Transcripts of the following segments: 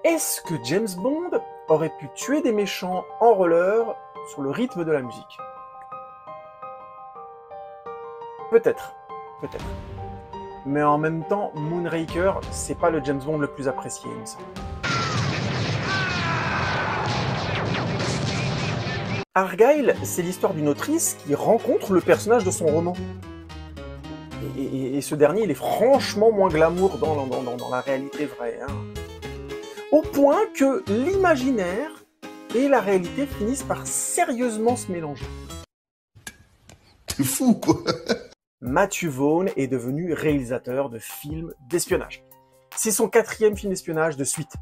Est-ce que James Bond aurait pu tuer des méchants en roller sur le rythme de la musique? Peut-être, peut-être. Mais en même temps, Moonraker, c'est pas le James Bond le plus apprécié, il me semble. Argyle, c'est l'histoire d'une autrice qui rencontre le personnage de son roman. Et ce dernier, il est franchement moins glamour dans la réalité vraie. Hein. Au point que l'imaginaire et la réalité finissent par sérieusement se mélanger. T'es fou, quoi. Matthew Vaughn est devenu réalisateur de films d'espionnage. C'est son 4e film d'espionnage de suite.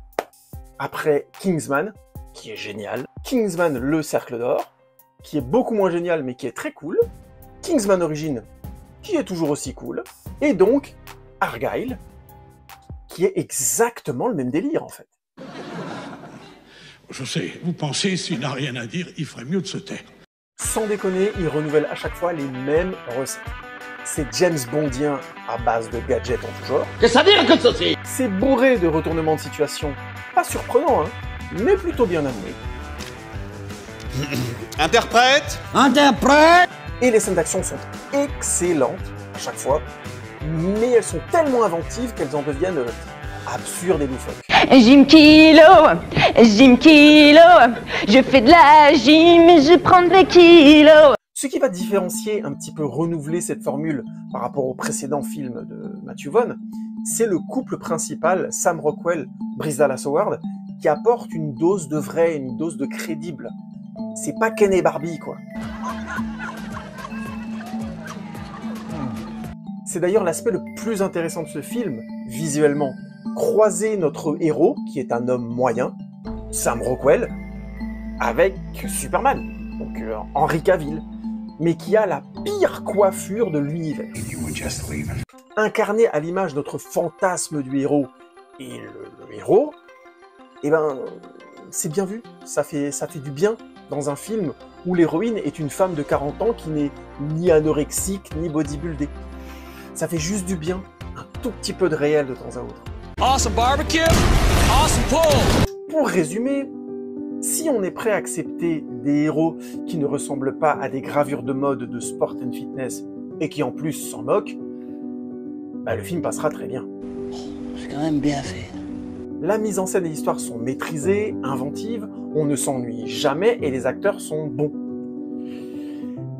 Après Kingsman, qui est génial, Kingsman Le Cercle d'Or, qui est beaucoup moins génial mais qui est très cool, Kingsman Origins, qui est toujours aussi cool, et donc Argyle, qui est exactement le même délire en fait. Je sais, vous pensez, s'il n'a rien à dire, il ferait mieux de se taire. Sans déconner, il renouvelle à chaque fois les mêmes recettes. C'est James Bondien à base de gadgets en tout genre. Qu'est-ce que ça veut dire que ceci? C'est bourré de retournements de situation, pas surprenant, hein, mais plutôt bien amené. Interprète. Et les scènes d'action sont excellentes à chaque fois, mais elles sont tellement inventives qu'elles en deviennent absurdes et loufoques. Gym kilo, je fais de la gym et je prends 2 kilos. Ce qui va différencier un petit peu renouveler cette formule par rapport au précédent film de Matthew Vaughn, c'est le couple principal, Sam Rockwell-Bryce Dallas Howard, qui apporte une dose de vrai, une dose de crédible. C'est pas Ken et Barbie, quoi. C'est d'ailleurs l'aspect le plus intéressant de ce film, visuellement. Croiser notre héros, qui est un homme moyen, Sam Rockwell, avec Superman, donc Henry Cavill, mais qui a la pire coiffure de l'univers. Incarné à l'image de notre fantasme du héros, et le héros, eh ben, c'est bien vu, ça fait du bien dans un film où l'héroïne est une femme de 40 ans qui n'est ni anorexique, ni bodybuildée. Ça fait juste du bien, un tout petit peu de réel de temps à autre. Awesome barbecue, awesome pool. Pour résumer, si on est prêt à accepter des héros qui ne ressemblent pas à des gravures de mode de sport and fitness et qui en plus s'en moquent, bah le film passera très bien. C'est quand même bien fait. La mise en scène et l'histoire sont maîtrisées, inventives, on ne s'ennuie jamais et les acteurs sont bons.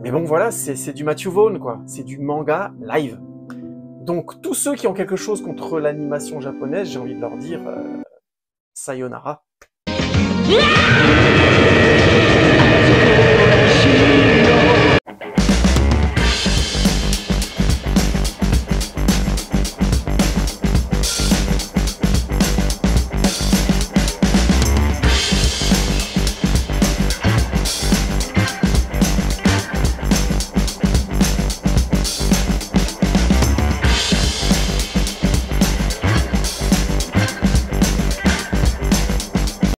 Mais bon voilà, c'est du Matthew Vaughn quoi, c'est du manga live. Donc tous ceux qui ont quelque chose contre l'animation japonaise, j'ai envie de leur dire sayonara. Yeah!